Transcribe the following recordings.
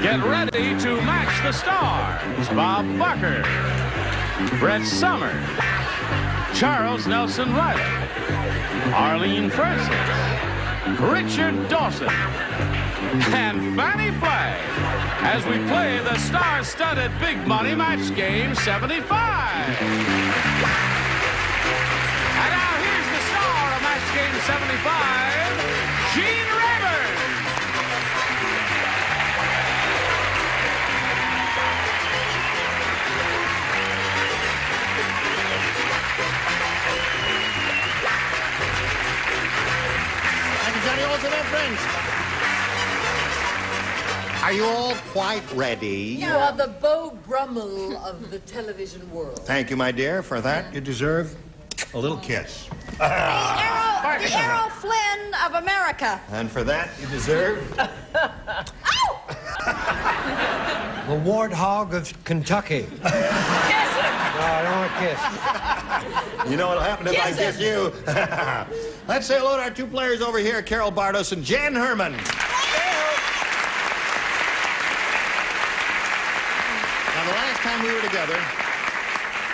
Get ready to match the stars. Bob Barker, Brett Summers, Charles Nelson Riley, Arlene Francis, Richard Dawson, and Fannie Flagg as we play the star-studded Big Money Match Game 75. And now here's the star of Match Game 75, Gene Rayburn. Thank you, Johnny Olsen and friends. Are you all quite ready? You are the Beau Brummel of the television world. Thank you, my dear. For that, you deserve a little kiss. The Errol Flynn of America. And for that, you deserve... The warthog of Kentucky. Kiss him. No, I don't want to kiss. You know what'll happen if I Kiss kiss you? Let's say hello to our two players over here, Carol Bardos and Jan Herman. Now, the last time we were together,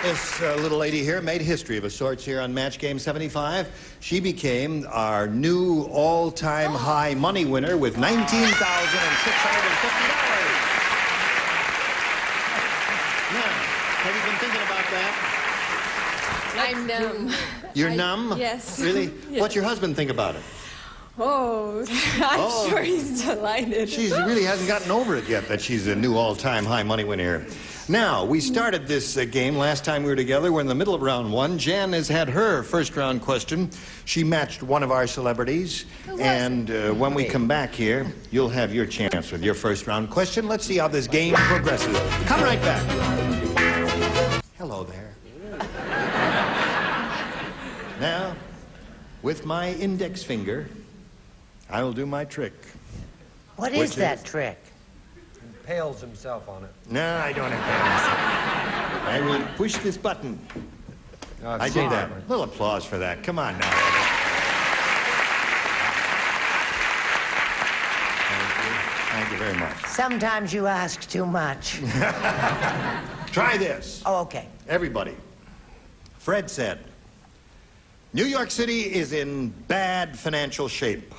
this little lady here made history of a sorts here on Match Game 75. She became our new all-time high money winner with $19,650. Now, have you been thinking about that? I'm numb. You're numb? Yes. Really? Yes. What's your husband think about it? Oh, I'm sure he's delighted. She really hasn't gotten over it yet that she's a new all-time high money winner. Now, we started this game last time we were together. We're in the middle of round one. Jan has had her first round question. She matched one of our celebrities. And when we come back here, you'll have your chance with your first round question. Let's see how this game progresses. Come right back. Hello there. Now, with my index finger, I will do my trick. What is that trick? Impales himself on it. No, I don't have to. I will push this button. I did that. A little applause for that. Come on now. Thank you very much. Sometimes you ask too much. Try this. Oh, okay. Everybody. Fred said, New York City is in bad financial shape.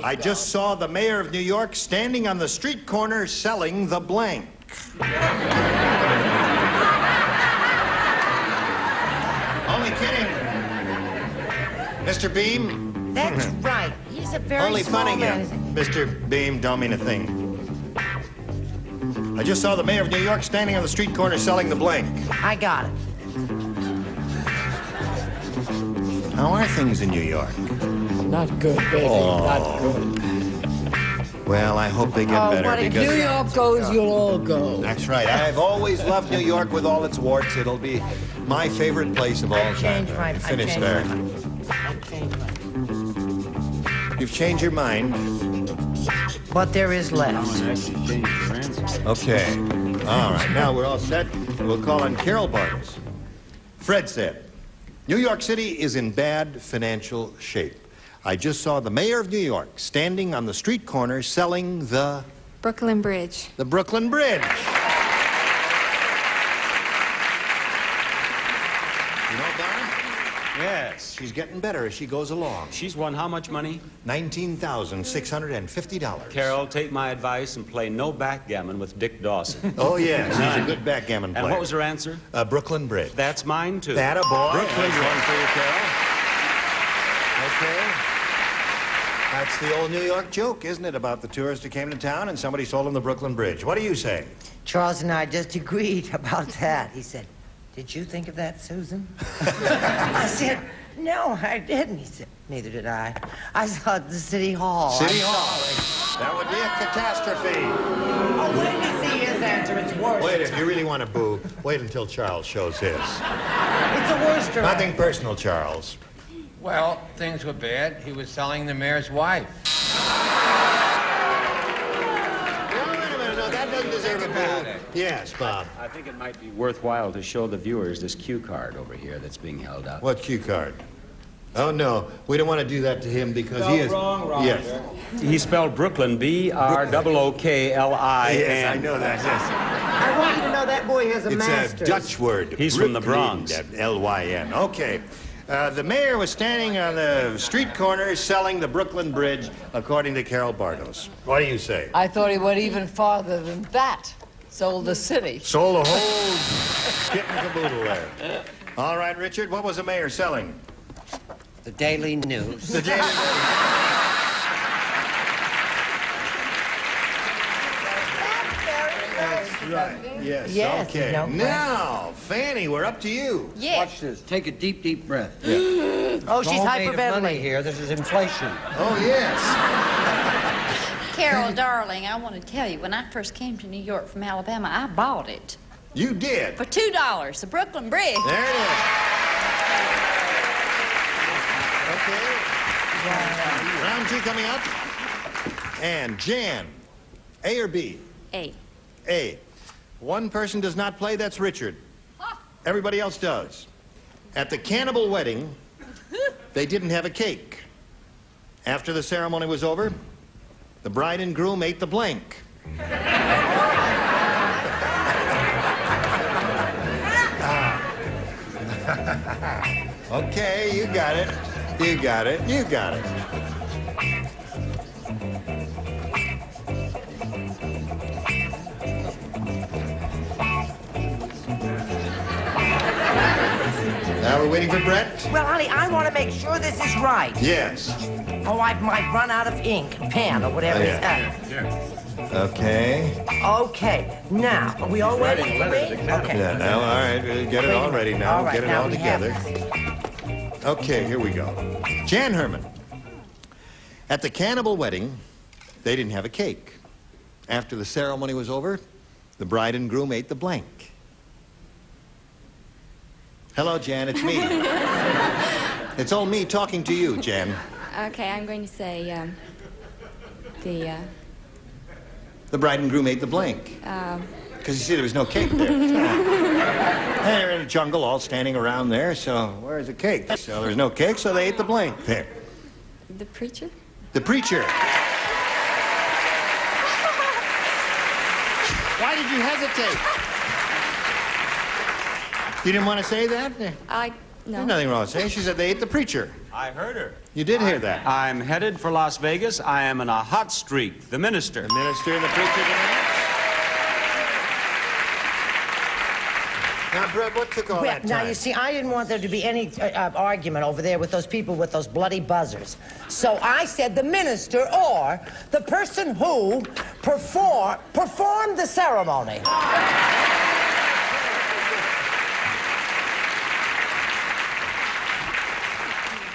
I just saw the mayor of New York standing on the street corner selling the blank. Only kidding. Mr. Beam? That's right. He's a very Only small funning man. you. Mr. Beam, don't mean a thing. I just saw the mayor of New York standing on the street corner selling the blank. I got it. How are things in New York? Not good, baby. Not good. Well, I hope they get better But if because... New York goes, you'll all go. That's right. I've always loved New York with all its warts. It'll be my favorite place of all time. Finish there. You've changed your mind. What there is left. Okay. All right. Now we're all set. We'll call on Carol Barnes. Fred said, New York City is in bad financial shape. I just saw the mayor of New York standing on the street corner selling the Brooklyn Bridge. Brooklyn Bridge. You know, Don? Yes, she's getting better as she goes along. She's won how much money? $19,650. Carol, take my advice and play no backgammon with Dick Dawson. Oh, yes, he's a good backgammon player. And what was her answer? Brooklyn Bridge. That's mine, too. That a boy. Brooklyn That's Bridge. one for you, Carol. Okay. That's the old New York joke, isn't it, about the tourist who came to town and somebody sold him the Brooklyn Bridge. What do you say? Charles and I just agreed about that. He said, did you think of that, Susan? I said, no, I didn't. He said, neither did I. I saw it at the City Hall. City Hall. That would be a catastrophe. Oh, wait to see his answer. It's worse. Wait, if you really want to boo, wait until Charles shows his. It's a worse. Nothing personal, Charles. Well, things were bad. He was selling the mayor's wife. No, wait a minute. No, that doesn't deserve a boo. Yes, Bob. I think it might be worthwhile to show the viewers this cue card over here that's being held out. What cue card? Oh, no. We don't want to do that to him because he is... wrong, Roger. Yes. He spelled Brooklyn, B-R-O-O-K-L-I-N. Yes, I know that, yes. I want you to know that boy has a It's master's. a Dutch word. He's from the Brooklyn, Bronx. L-Y-N. Okay. The mayor was standing on the street corner selling the Brooklyn Bridge, according to Carol Bartos. What do you say? I thought he went even farther than that. Sold the city. Sold the whole kit and caboodle there. All right, Richard, what was the mayor selling? The Daily News. The Daily News. Right. Yes. Yes, Okay. no Now, Fanny, we're up to you. Yeah. Watch this. Take a deep, deep breath. Oh, she's All made of money hyperventilating. here. This is inflation. Oh, yes. Carol, darling, I want to tell you, when I first came to New York from Alabama, I bought it You did. for $2, the Brooklyn Bridge. There it is. Okay. Round 2 coming up. And Jan, A or B? A. A. One person does not play, that's Richard. Everybody else does. At the cannibal wedding, they didn't have a cake. After the ceremony was over, the bride and groom ate the blank. Okay, you got it. You got it. You got it. Now we're waiting for Brett. Well, honey, I want to make sure this is right. Yes. Oh, I might run out of ink, pen, or whatever. Oh, yeah. Okay. Okay. Now, are we all ready for me? Okay. Yeah, now, all right, get it all ready now. All right, Get it now all we have together. Okay, here we go. Jan Herman. At the cannibal wedding, they didn't have a cake. After the ceremony was over, the bride and groom ate the blank. Hello, Jan, it's me. It's all me talking to you, Jan. Okay, I'm going to say the The bride and groom ate the blank. Because you see, there was no cake there. They're in a jungle, all standing around there, so where's the cake? So there's no cake, so they ate the blank there. the preacher. The preacher. Why did you hesitate? You didn't want to say that? No. There's nothing wrong with saying. She said they ate the preacher. I heard her. You did hear that. I'm headed for Las Vegas. I am in a hot streak. The minister. The minister and the preacher tonight. Now, Brett, what took all Well, that time? now, you see, I didn't want there to be any argument over there with those people with those bloody buzzers. So I said the minister or the person who performed the ceremony.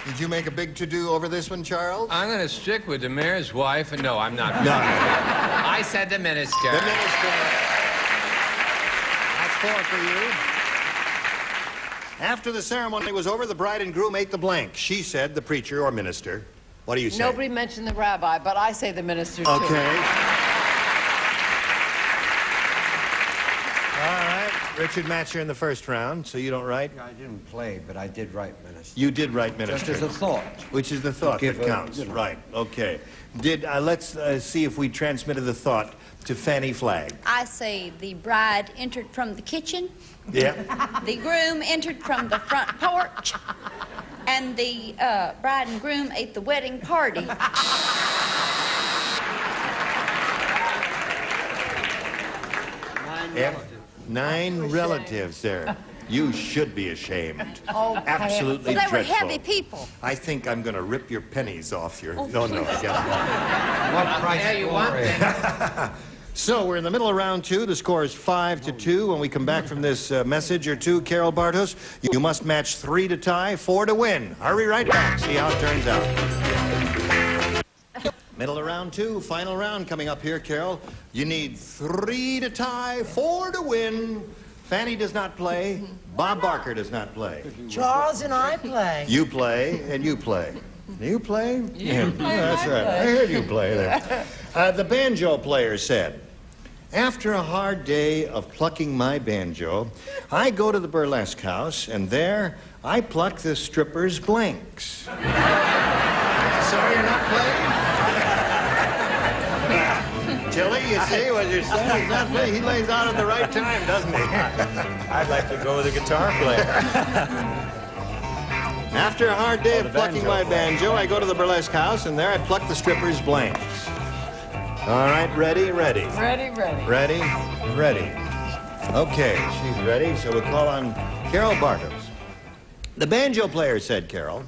Did you make a big to-do over this one, Charles? I'm going to stick with the mayor's wife. And no, I'm not. No. I said the minister. The minister. That's 4 for you. After the ceremony was over, the bride and groom ate the blank. She said the preacher or minister. What do you say? Nobody mentioned the rabbi, but I say the minister, too. Okay. All right. Richard Matcher in the first round, so you don't write? I didn't play, but I did write minister. You did write minister. Just as a thought. Which is the thought Give that a- counts. you know. Right. Okay. Let's see if we transmitted the thought to Fanny Flagg. I say the bride entered from the kitchen, Yeah. the groom entered from the front porch, and the bride and groom ate the wedding party. Nine relatives there. You should be ashamed. Oh, Absolutely well, they were dreadful. heavy people. I think I'm going to rip your pennies off your... No, no. What price Yeah, you want them. So we're in the middle of round 2. The score is 5-2. When we come back from this message or two, Carol Bartos, you must match 3 to tie, 4 to win. Hurry right back. See how it turns out. Middle of round 2, final round coming up here, Carol. You need 3 to tie, 4 to win. Fanny does not play. Bob Barker does not play. Charles and I play. You play, and you play. You play? Yeah, that's right. I heard you play there. The banjo player said, after a hard day of plucking my banjo, I go to the burlesque house, and there I pluck the stripper's blanks. Sorry you're not playing? Tilly, you see what your son is not playing. He lays out at the right time, doesn't he? I'd like to go with a guitar player. After a hard day of plucking my banjo, I go to the burlesque house, and there I pluck the stripper's blanks. All right, ready? Ready. Ready? Okay, she's ready, so we'll call on Carol Bartos. The banjo player, said Carol.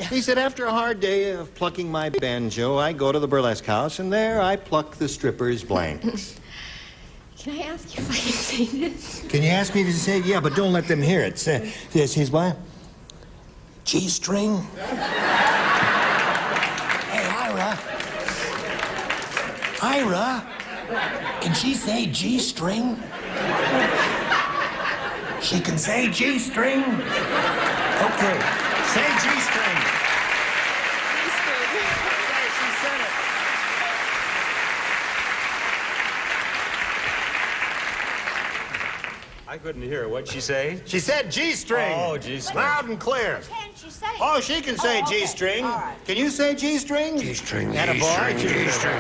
He said, after a hard day of plucking my banjo, I go to the burlesque house, and there I pluck the stripper's blanks. Can I ask you if I can say this? Can you ask me to say, yeah, but don't let them hear it. Say, yes, he's what? G-string? Hey, Ira, can she say G-string? She can say G-string. Okay, say G-string. She said it. I couldn't hear. What'd she say? She said G-string. Oh, G-string. Loud and clear. Can she say? Oh, she can say okay. G-string. All right. Can you say G-string? G-string, Attaboy. G-string.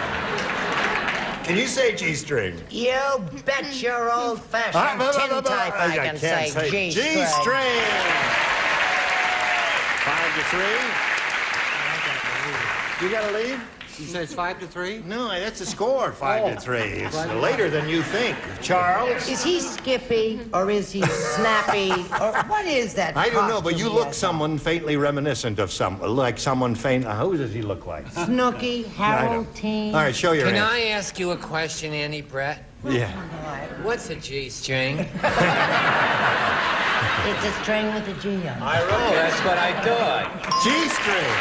Can you say G-string? You bet your old-fashioned tintype I can say G-string. G-string. 5-3. You got to leave? She says 5-3? No, that's a score, 5-3. It's later than you think. Charles? Is he Skippy, or is he Snappy, or what is that? I don't know, but you costume he look has someone faintly reminiscent of someone faint. Who does he look like? on? Snooky, Harold Teen. All right, show your Can hand. I ask you a question, Annie Brett? Yeah. What's a G-string? It's a string with a G on it. I roll, that's what I thought. G-string.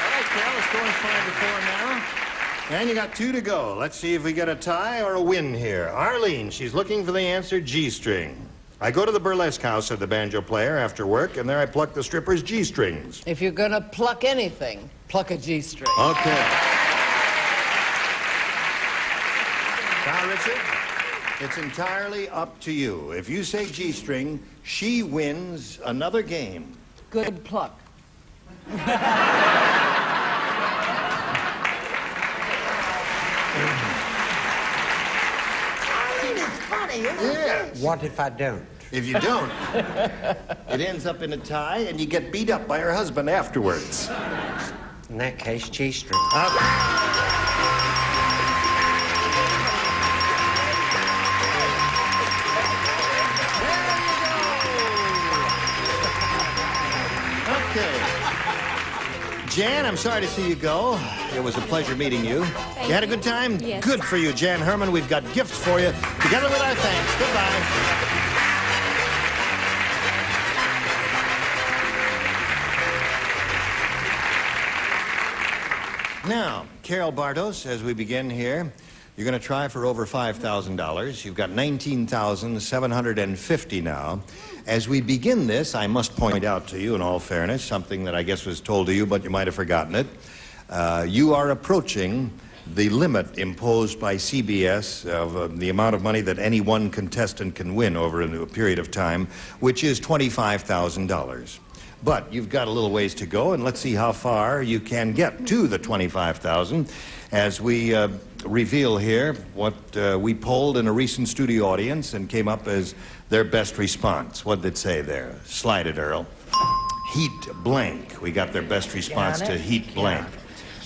All right, Carol, it's going 5-4 now. And you got 2 to go. Let's see if we get a tie or a win here. Arlene, she's looking for the answer G-string. I go to the burlesque house of the banjo player after work, and there I pluck the stripper's G-strings. If you're gonna pluck anything, pluck a G-string. Okay. Now, Richard, it's entirely up to you. If you say G-string, she wins another game. Good pluck. Yeah. What if I don't? If you don't, it ends up in a tie, and you get beat up by her husband afterwards. In that case, G-string. Okay. Jan, I'm sorry to see you go. It was a pleasure meeting you. You had a good time? Yes. Good for you, Jan Herman. We've got gifts for you, together with our thanks. Goodbye. Now, Carol Bartos, as we begin here, you're going to try for over $5,000. You've got $19,750 now. As we begin this, I must point out to you, in all fairness, something that I guess was told to you, but you might have forgotten it. You are approaching the limit imposed by CBS of the amount of money that any one contestant can win over a period of time, which is $25,000. But you've got a little ways to go, and let's see how far you can get to the $25,000 as we reveal here what we polled in a recent studio audience and came up as their best response. What did it say there? Slide it, Earl. Heat blank. We got their best response to heat blank.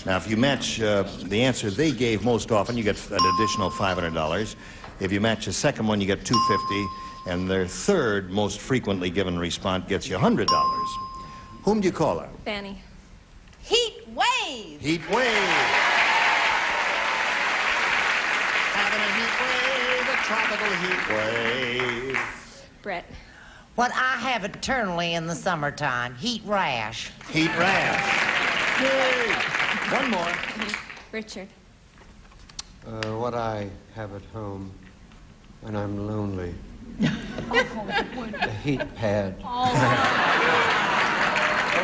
Now, if you match the answer they gave most often, you get an additional $500. If you match the second one, you get $250. And their third most frequently given response gets you $100. Whom do you call her? Fanny. Heat wave. Heat wave. Having a heat wave, a tropical heat wave. Brett. What I have eternally in the summertime, heat rash. Heat rash. Yay. One more. Richard. What I have at home when I'm lonely. A heat pad. Oh,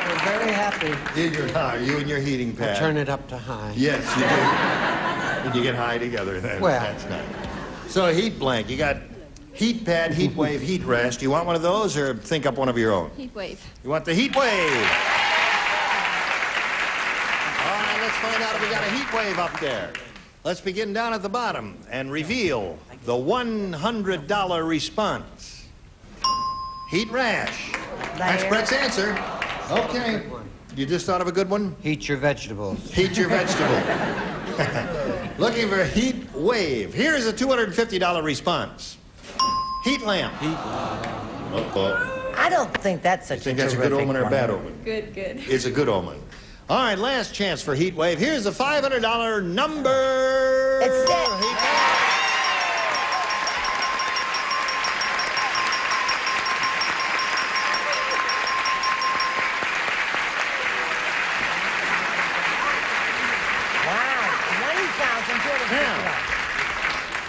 we're very happy. You and your heating pad. We'll turn it up to high. Yes, you do. And you get high together then. Well. That's nice. So heat blank. You got Heat pad, heat wave, heat rash. Do you want one of those or think up one of your own? Heat wave. You want the heat wave? All right, let's find out if we got a heat wave up there. Let's begin down at the bottom and reveal the $100 response. Heat rash. That's Brett's answer. Okay. You just thought of a good one? Heat your vegetables. Heat your vegetable. Looking for heat wave. Here's a $250 response. Heat lamp. Heat lamp. Uh-oh. I don't think that's such a Think that's a good omen or a bad omen? Good, good. It's a good omen. All right, last chance for heat wave. Here's the $500 number. It's dead.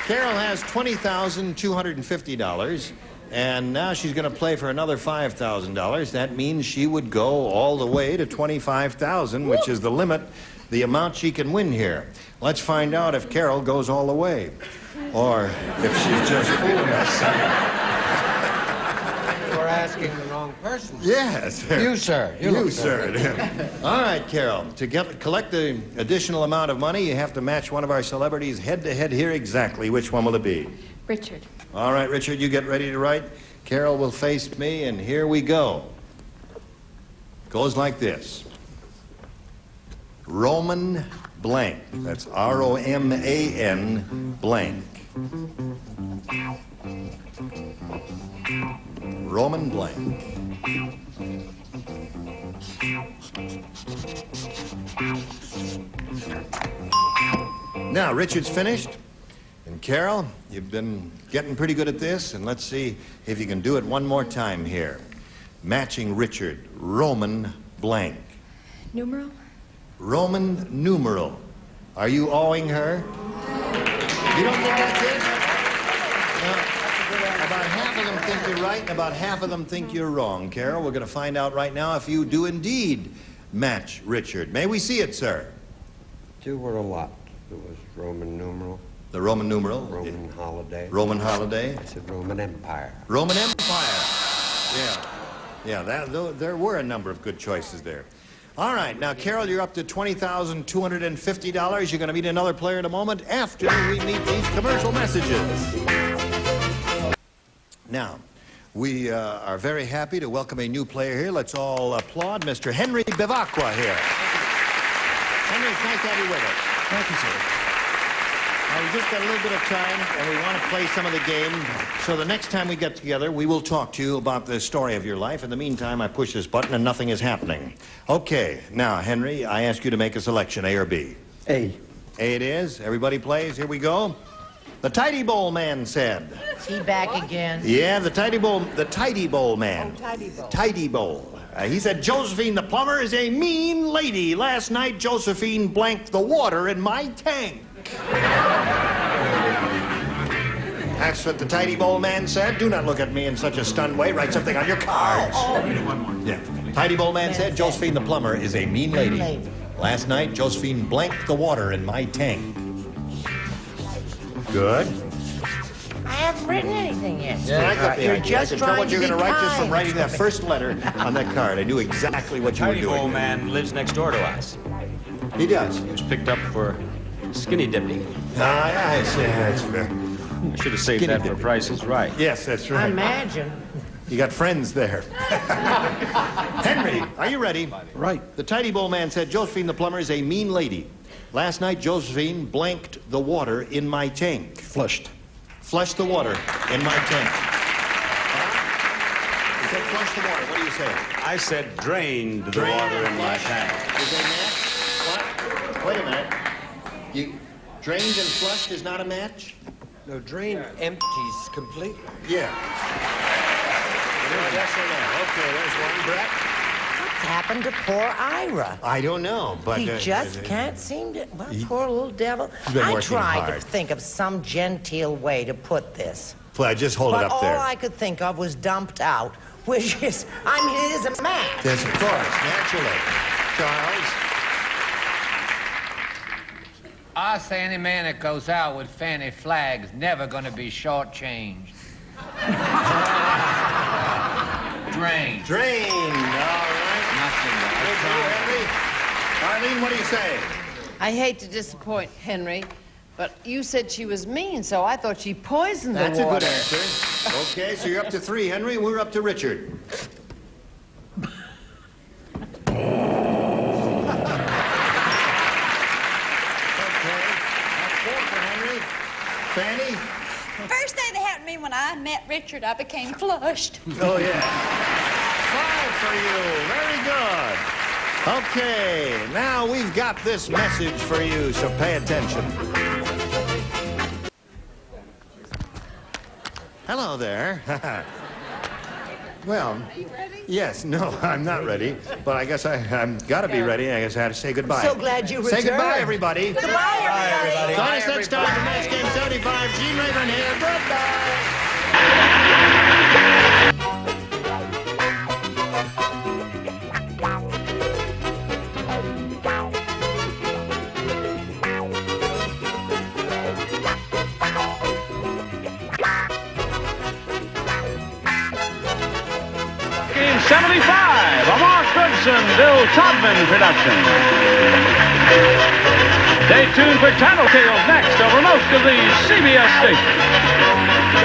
Carol has $20,250, and now she's going to play for another $5,000. That means she would go all the way to $25,000, which is the limit, the amount she can win here. Let's find out if Carol goes all the way, or if she's just fooling us. You're asking the wrong person. Yes. You, sir. You, sir. All right, Carol. To collect the additional amount of money, you have to match one of our celebrities head-to-head here exactly. Which one will it be? Richard. All right, Richard, you get ready to write. Carol will face me, and here we go. Goes like this. Roman blank. That's R-O-M-A-N blank. Roman blank. Now, Richard's finished. And Carol, you've been getting pretty good at this, and let's see if you can do it one more time here. Matching Richard, Roman blank. Numeral? Roman numeral. Are you owing her? You don't think that's it? No. About half of them think you're right, and about half of them think you're wrong. Carol, we're going to find out right now if you do indeed match Richard. May we see it, sir? Two were a lot. It was Roman numeral. The Roman numeral? Roman holiday. Roman holiday? I said Roman Empire. Roman Empire. Yeah, there were a number of good choices there. All right, now, Carol, you're up to $20,250. You're going to meet another player in a moment after we meet these commercial messages. Now, we are very happy to welcome a new player here. Let's all applaud Mr. Henry Bevacqua here. Henry, it's nice to have you with us. Thank you, sir. We've just got a little bit of time, and we want to play some of the game. So the next time we get together, we will talk to you about the story of your life. In the meantime, I push this button, and nothing is happening. Okay, now, Henry, I ask you to make a selection, A or B. A. A it is. Everybody plays. Here we go. The Tidy Bowl Man said. Is he back again? Yeah, the Tidy Bowl man. Oh, Tidy Bowl. Tidy Bowl. He said, Josephine the plumber is a mean lady. Last night, Josephine blanked the water in my tank. That's what the Tidy Bowl Man said. Do not look at me in such a stunned way. Write something on your cards. Yeah. Tidy Bowl Man said, Josephine the plumber is a mean lady. Last night, Josephine blanked the water in my tank. Good. I haven't written anything yet. Yeah, I got the You're idea. just I can tell trying what you're to going be to write just from kind. writing that first letter on that card. I knew exactly what you were Tidy doing. Bowl Man lives next door to us. He does. He was picked up for skinny dipping. That's fair. I should have saved that for Price is Right. Yes, that's right. Imagine. You got friends there. Henry, are you ready? Right. The Tidy Bowl Man said, Josephine the plumber is a mean lady. Last night, Josephine blanked the water in my tank. Flushed. Flushed the water in my tank. You said flush the water. What do you say? I said drained the water in my tank. Is that a match? What? Wait a minute. You drained and flushed is not a match? No, drain empties completely. Yeah. Yes or no? Okay, there's one. Brett? What's happened to poor Ira? I don't know, but... He just can't seem to... Well, poor little devil. He's been I working tried hard. to think of some genteel way to put this. Well, just hold it But up all there. I could think of was dumped out, which is... I mean, it is a match. Yes, of course, naturally. Charles? I say any man that goes out with fanny flags never gonna be shortchanged. Drain. Drain. All right. Nothing. Good for you, Henry. Arlene, what do you say? I hate to disappoint Henry, but you said she was mean, so I thought she poisoned That's the a water. good answer. Okay, so you're up to 3, Henry. We're up to Richard. Fanny? First thing that happened to me when I met Richard, I became flushed. Oh, yeah. 5 for you. Very good. Okay, now we've got this message for you, so pay attention. Hello there. Well, Are you ready? yes, no, I'm not ready, but I guess I'm got to be ready. I guess I had to say goodbye. So glad you Say returned. goodbye, everybody. Goodbye, everybody. Join us next time for Match Game 75. Gene Rayburn here. Goodbye. Game 75, a Mark Goodson, Bill Todman production. Stay tuned for Tattletales next over most of these CBS stations.